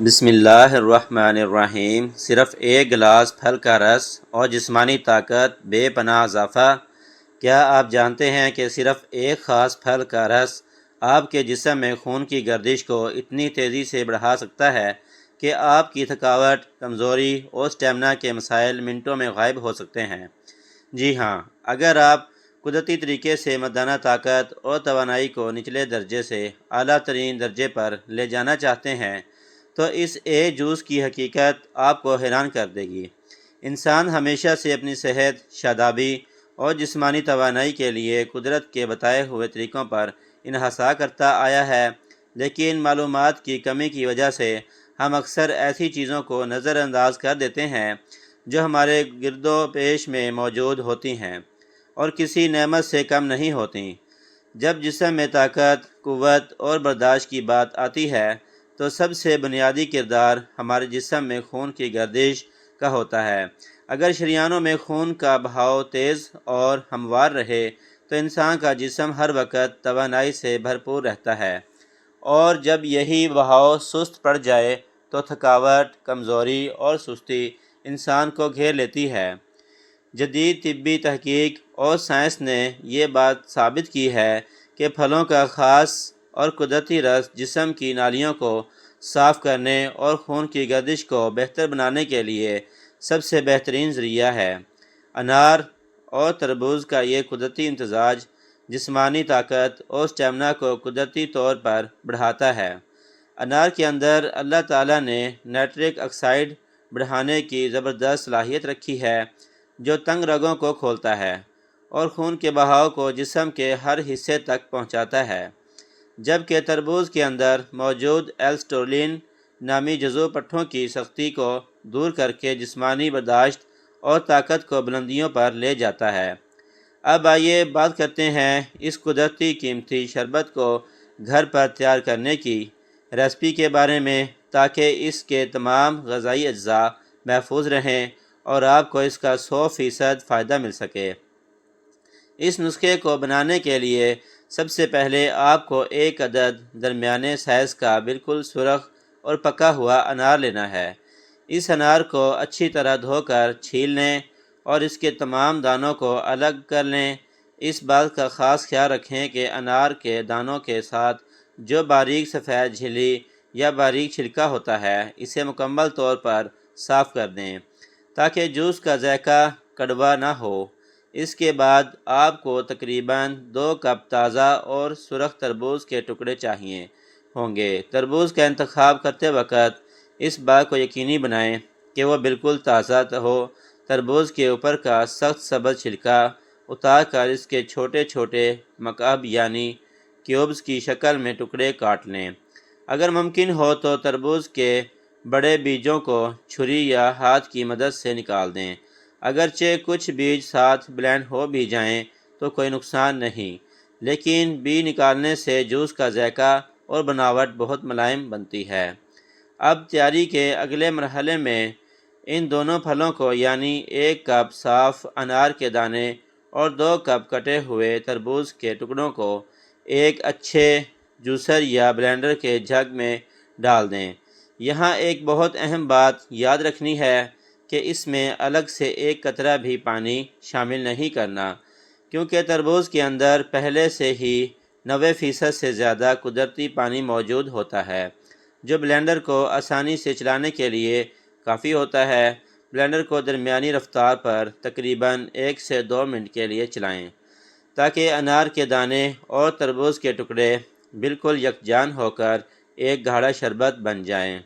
بسم اللہ الرحمن الرحیم۔ صرف ایک گلاس پھل کا رس اور جسمانی طاقت بے پناہ اضافہ۔ کیا آپ جانتے ہیں کہ صرف ایک خاص پھل کا رس آپ کے جسم میں خون کی گردش کو اتنی تیزی سے بڑھا سکتا ہے کہ آپ کی تھکاوٹ، کمزوری اور اسٹیمنا کے مسائل منٹوں میں غائب ہو سکتے ہیں؟ جی ہاں، اگر آپ قدرتی طریقے سے مردانہ طاقت اور توانائی کو نچلے درجے سے اعلیٰ ترین درجے پر لے جانا چاہتے ہیں تو اس ایک جوس کی حقیقت آپ کو حیران کر دے گی۔ انسان ہمیشہ سے اپنی صحت، شادابی اور جسمانی توانائی کے لیے قدرت کے بتائے ہوئے طریقوں پر انحصار کرتا آیا ہے، لیکن معلومات کی کمی کی وجہ سے ہم اکثر ایسی چیزوں کو نظر انداز کر دیتے ہیں جو ہمارے گرد و پیش میں موجود ہوتی ہیں اور کسی نعمت سے کم نہیں ہوتیں۔ جب جسم میں طاقت، قوت اور برداشت کی بات آتی ہے تو سب سے بنیادی کردار ہمارے جسم میں خون کی گردش کا ہوتا ہے۔ اگر شریانوں میں خون کا بہاؤ تیز اور ہموار رہے تو انسان کا جسم ہر وقت توانائی سے بھرپور رہتا ہے، اور جب یہی بہاؤ سست پڑ جائے تو تھکاوٹ، کمزوری اور سستی انسان کو گھیر لیتی ہے۔ جدید طبی تحقیق اور سائنس نے یہ بات ثابت کی ہے کہ پھلوں کا خاص اور قدرتی رس جسم کی نالیوں کو صاف کرنے اور خون کی گردش کو بہتر بنانے کے لیے سب سے بہترین ذریعہ ہے۔ انار اور تربوز کا یہ قدرتی امتزاج جسمانی طاقت اور اسٹیمنا کو قدرتی طور پر بڑھاتا ہے۔ انار کے اندر اللہ تعالیٰ نے نائٹرک آکسائڈ بڑھانے کی زبردست صلاحیت رکھی ہے جو تنگ رگوں کو کھولتا ہے اور خون کے بہاؤ کو جسم کے ہر حصے تک پہنچاتا ہے، جبکہ تربوز کے اندر موجود ایلسٹرولین نامی جزو پٹھوں کی سختی کو دور کر کے جسمانی برداشت اور طاقت کو بلندیوں پر لے جاتا ہے۔ اب آئیے بات کرتے ہیں اس قدرتی قیمتی شربت کو گھر پر تیار کرنے کی ریسپی کے بارے میں، تاکہ اس کے تمام غذائی اجزاء محفوظ رہیں اور آپ کو اس کا 100% فائدہ مل سکے۔ اس نسخے کو بنانے کے لیے سب سے پہلے آپ کو ایک عدد درمیانے سائز کا بالکل سرخ اور پکا ہوا انار لینا ہے۔ اس انار کو اچھی طرح دھو کر چھیل لیں اور اس کے تمام دانوں کو الگ کر لیں۔ اس بات کا خاص خیال رکھیں کہ انار کے دانوں کے ساتھ جو باریک سفید جھلی یا باریک چھلکا ہوتا ہے اسے مکمل طور پر صاف کر دیں تاکہ جوس کا ذائقہ کڑوا نہ ہو۔ اس کے بعد آپ کو تقریباً 2 کپ تازہ اور سرخ تربوز کے ٹکڑے چاہیے ہوں گے۔ تربوز کا انتخاب کرتے وقت اس بات کو یقینی بنائیں کہ وہ بالکل تازہ ہو۔ تربوز کے اوپر کا سخت سبز چھلکا اتار کر اس کے چھوٹے چھوٹے مکعب یعنی کیوبز کی شکل میں ٹکڑے کاٹ لیں۔ اگر ممکن ہو تو تربوز کے بڑے بیجوں کو چھری یا ہاتھ کی مدد سے نکال دیں۔ اگرچہ کچھ بیج ساتھ بلینڈ ہو بھی جائیں تو کوئی نقصان نہیں، لیکن بیج نکالنے سے جوس کا ذائقہ اور بناوٹ بہت ملائم بنتی ہے۔ اب تیاری کے اگلے مرحلے میں ان دونوں پھلوں کو یعنی 1 کپ صاف انار کے دانے اور 2 کپ کٹے ہوئے تربوز کے ٹکڑوں کو ایک اچھے جوسر یا بلینڈر کے جگ میں ڈال دیں۔ یہاں ایک بہت اہم بات یاد رکھنی ہے کہ اس میں الگ سے ایک قطرہ بھی پانی شامل نہیں کرنا، کیونکہ تربوز کے اندر پہلے سے ہی 90% سے زیادہ قدرتی پانی موجود ہوتا ہے جو بلینڈر کو آسانی سے چلانے کے لیے کافی ہوتا ہے۔ بلینڈر کو درمیانی رفتار پر تقریباً 1 سے 2 منٹ کے لیے چلائیں تاکہ انار کے دانے اور تربوز کے ٹکڑے بالکل یکجان ہو کر ایک گاڑھا شربت بن جائیں۔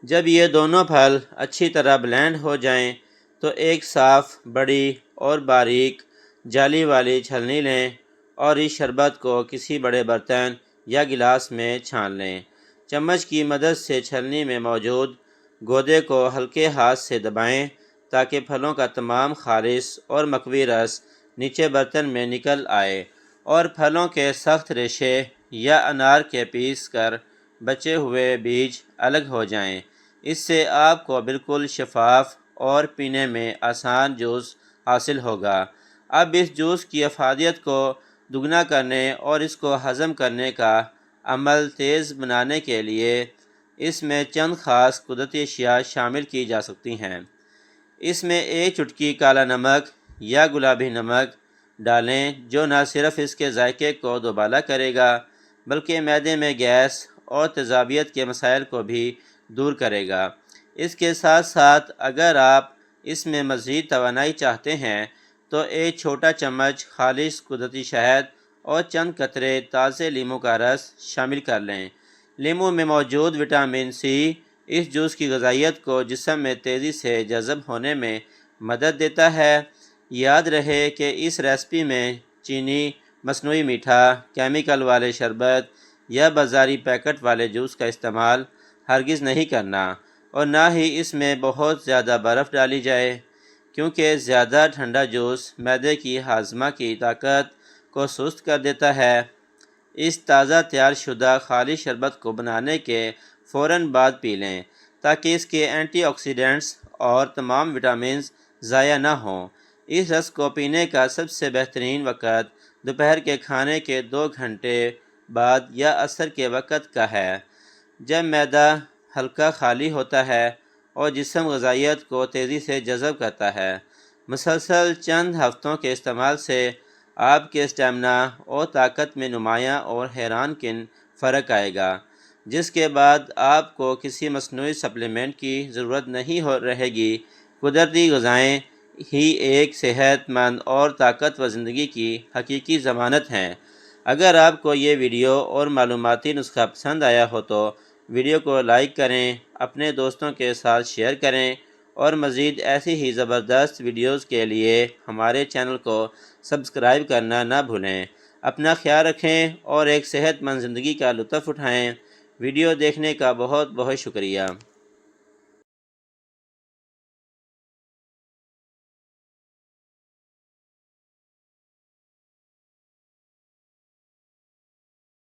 جب یہ دونوں پھل اچھی طرح بلینڈ ہو جائیں تو ایک صاف، بڑی اور باریک جالی والی چھلنی لیں اور اس شربت کو کسی بڑے برتن یا گلاس میں چھان لیں۔ چمچ کی مدد سے چھلنی میں موجود گودے کو ہلکے ہاتھ سے دبائیں تاکہ پھلوں کا تمام خالص اور مکوی رس نیچے برتن میں نکل آئے اور پھلوں کے سخت ریشے یا انار کے پیس کر بچے ہوئے بیج الگ ہو جائیں۔ اس سے آپ کو بالکل شفاف اور پینے میں آسان جوس حاصل ہوگا۔ اب اس جوس کی افادیت کو دگنا کرنے اور اس کو ہضم کرنے کا عمل تیز بنانے کے لیے اس میں چند خاص قدرتی اشیاء شامل کی جا سکتی ہیں۔ اس میں ایک چٹکی کالا نمک یا گلابی نمک ڈالیں جو نہ صرف اس کے ذائقے کو دوبالا کرے گا بلکہ معدے میں گیس اور تیزابیت کے مسائل کو بھی دور کرے گا۔ اس کے ساتھ ساتھ اگر آپ اس میں مزید توانائی چاہتے ہیں تو ایک چھوٹا چمچ خالص قدرتی شہد اور چند قطرے تازے لیموں کا رس شامل کر لیں۔ لیموں میں موجود وٹامن سی اس جوس کی غذائیت کو جسم میں تیزی سے جذب ہونے میں مدد دیتا ہے۔ یاد رہے کہ اس ریسپی میں چینی، مصنوعی میٹھا، کیمیکل والے شربت یا بازاری پیکٹ والے جوس کا استعمال ہرگز نہیں کرنا، اور نہ ہی اس میں بہت زیادہ برف ڈالی جائے، کیونکہ زیادہ ٹھنڈا جوس معدے کی ہاضمہ کی طاقت کو سست کر دیتا ہے۔ اس تازہ تیار شدہ خالص شربت کو بنانے کے فوراً بعد پی لیں تاکہ اس کے اینٹی آکسیڈنٹس اور تمام وٹامنز ضائع نہ ہوں۔ اس رس کو پینے کا سب سے بہترین وقت دوپہر کے کھانے کے 2 گھنٹے بعد یا عصر کے وقت کا ہے، جب معدہ ہلکا خالی ہوتا ہے اور جسم غذائیت کو تیزی سے جذب کرتا ہے۔ مسلسل چند ہفتوں کے استعمال سے آپ کے اسٹیمنا اور طاقت میں نمایاں اور حیران کن فرق آئے گا، جس کے بعد آپ کو کسی مصنوعی سپلیمنٹ کی ضرورت نہیں رہے گی۔ قدرتی غذائیں ہی ایک صحت مند اور طاقتور زندگی کی حقیقی ضمانت ہیں۔ اگر آپ کو یہ ویڈیو اور معلوماتی نسخہ پسند آیا ہو تو ویڈیو کو لائک کریں، اپنے دوستوں کے ساتھ شیئر کریں، اور مزید ایسی ہی زبردست ویڈیوز کے لیے ہمارے چینل کو سبسکرائب کرنا نہ بھولیں۔ اپنا خیال رکھیں اور ایک صحت مند زندگی کا لطف اٹھائیں۔ ویڈیو دیکھنے کا بہت بہت شکریہ۔